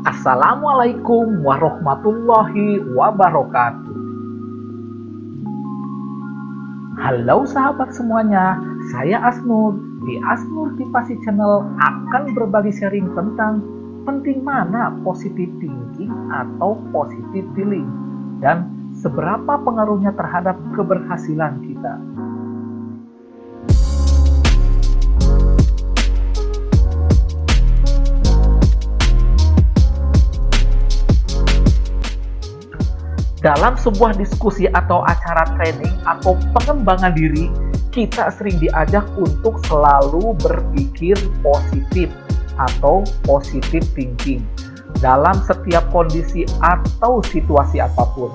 Assalamualaikum warahmatullahi wabarakatuh. Halo sahabat semuanya, saya Asnur. Di Asnur Motivasi Channel akan berbagi sharing tentang penting mana positive thinking atau positive feeling dan seberapa pengaruhnya terhadap keberhasilan kita. Dalam sebuah diskusi atau acara training atau pengembangan diri, kita sering diajak untuk selalu berpikir positif atau positive thinking dalam setiap kondisi atau situasi apapun.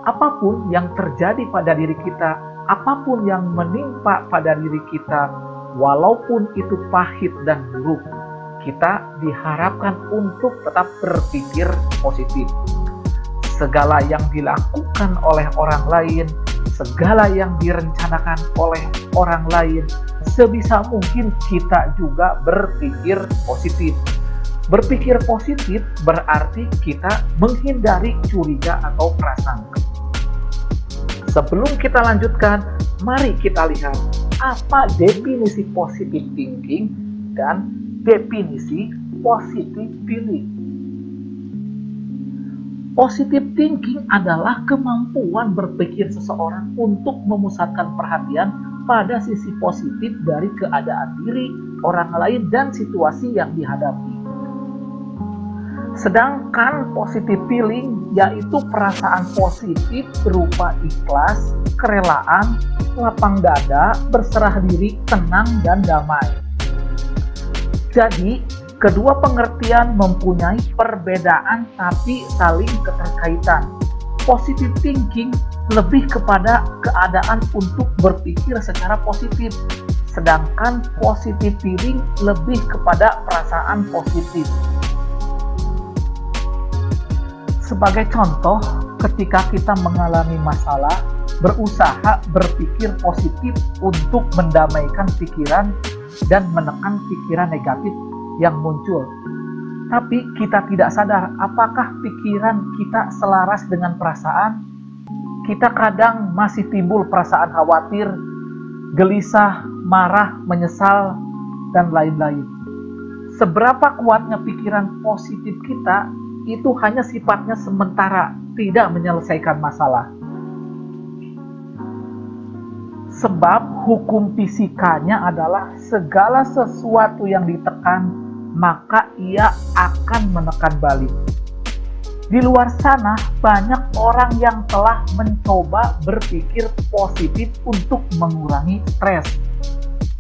Apapun yang terjadi pada diri kita, apapun yang menimpa pada diri kita, walaupun itu pahit dan buruk, kita diharapkan untuk tetap berpikir positif. Segala yang dilakukan oleh orang lain, segala yang direncanakan oleh orang lain, sebisa mungkin kita juga berpikir positif. Berpikir positif berarti kita menghindari curiga atau prasangka. Sebelum kita lanjutkan, mari kita lihat apa definisi positive thinking dan definisi positive feeling. Positive thinking adalah kemampuan berpikir seseorang untuk memusatkan perhatian pada sisi positif dari keadaan diri, orang lain, dan situasi yang dihadapi. Sedangkan positive feeling yaitu perasaan positif berupa ikhlas, kerelaan, lapang dada, berserah diri, tenang, dan damai. Jadi, kedua pengertian mempunyai perbedaan tapi saling keterkaitan. Positive thinking lebih kepada keadaan untuk berpikir secara positif, sedangkan positive feeling lebih kepada perasaan positif. Sebagai contoh, ketika kita mengalami masalah, berusaha berpikir positif untuk mendamaikan pikiran dan menekan pikiran negatif yang muncul. Tapi kita tidak sadar apakah pikiran kita selaras dengan perasaan. Kita kadang masih timbul perasaan khawatir, gelisah, marah, menyesal, dan lain-lain. Seberapa kuatnya pikiran positif kita, itu hanya sifatnya sementara, tidak menyelesaikan masalah. Sebab hukum fisikanya adalah segala sesuatu yang ditekan maka ia akan menekan balik. Di luar sana banyak orang yang telah mencoba berpikir positif untuk mengurangi stres,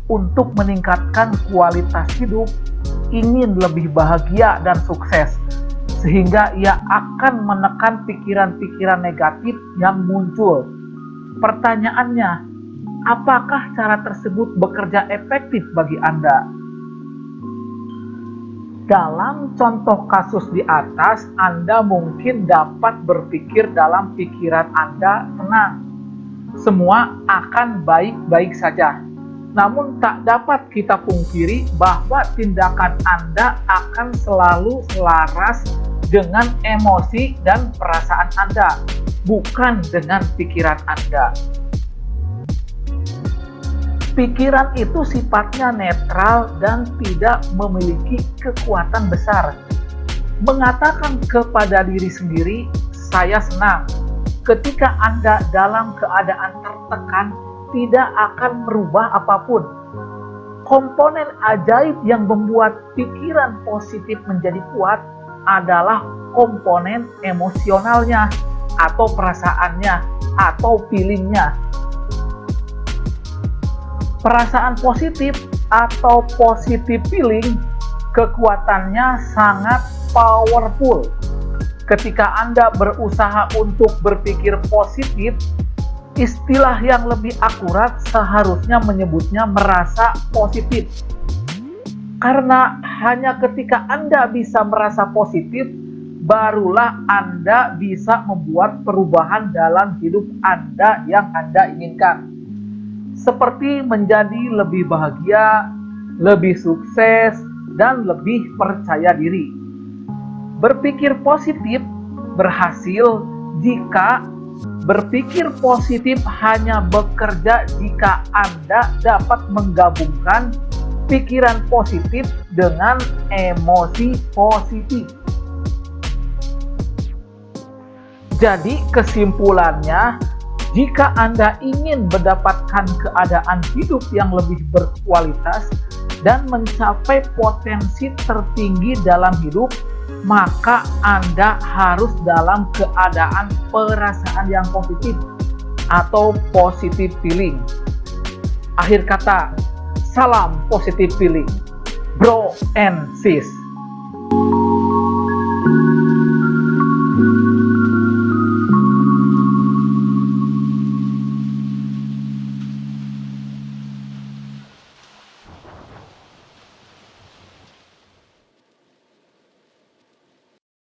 untuk meningkatkan kualitas hidup, ingin lebih bahagia dan sukses, sehingga ia akan menekan pikiran-pikiran negatif yang muncul. Pertanyaannya, apakah cara tersebut bekerja efektif bagi Anda? Dalam contoh kasus di atas, Anda mungkin dapat berpikir dalam pikiran Anda tenang. Semua akan baik-baik saja. Namun tak dapat kita pungkiri bahwa tindakan Anda akan selalu selaras dengan emosi dan perasaan Anda, bukan dengan pikiran Anda. Pikiran itu sifatnya netral dan tidak memiliki kekuatan besar. Mengatakan kepada diri sendiri, saya senang. Ketika Anda dalam keadaan tertekan, tidak akan merubah apapun. Komponen ajaib yang membuat pikiran positif menjadi kuat adalah komponen emosionalnya, atau perasaannya, atau feelingnya. Perasaan positif atau positive feeling, kekuatannya sangat powerful. Ketika Anda berusaha untuk berpikir positif, istilah yang lebih akurat seharusnya menyebutnya merasa positif. Karena hanya ketika Anda bisa merasa positif, barulah Anda bisa membuat perubahan dalam hidup Anda yang Anda inginkan. Seperti menjadi lebih bahagia, lebih sukses, dan lebih percaya diri. Berpikir positif berhasil jika berpikir positif hanya bekerja jika Anda dapat menggabungkan pikiran positif dengan emosi positif. Jadi kesimpulannya, jika Anda ingin mendapatkan keadaan hidup yang lebih berkualitas dan mencapai potensi tertinggi dalam hidup, maka Anda harus dalam keadaan perasaan yang positif atau positive feeling. Akhir kata, salam positive feeling, bro and sis.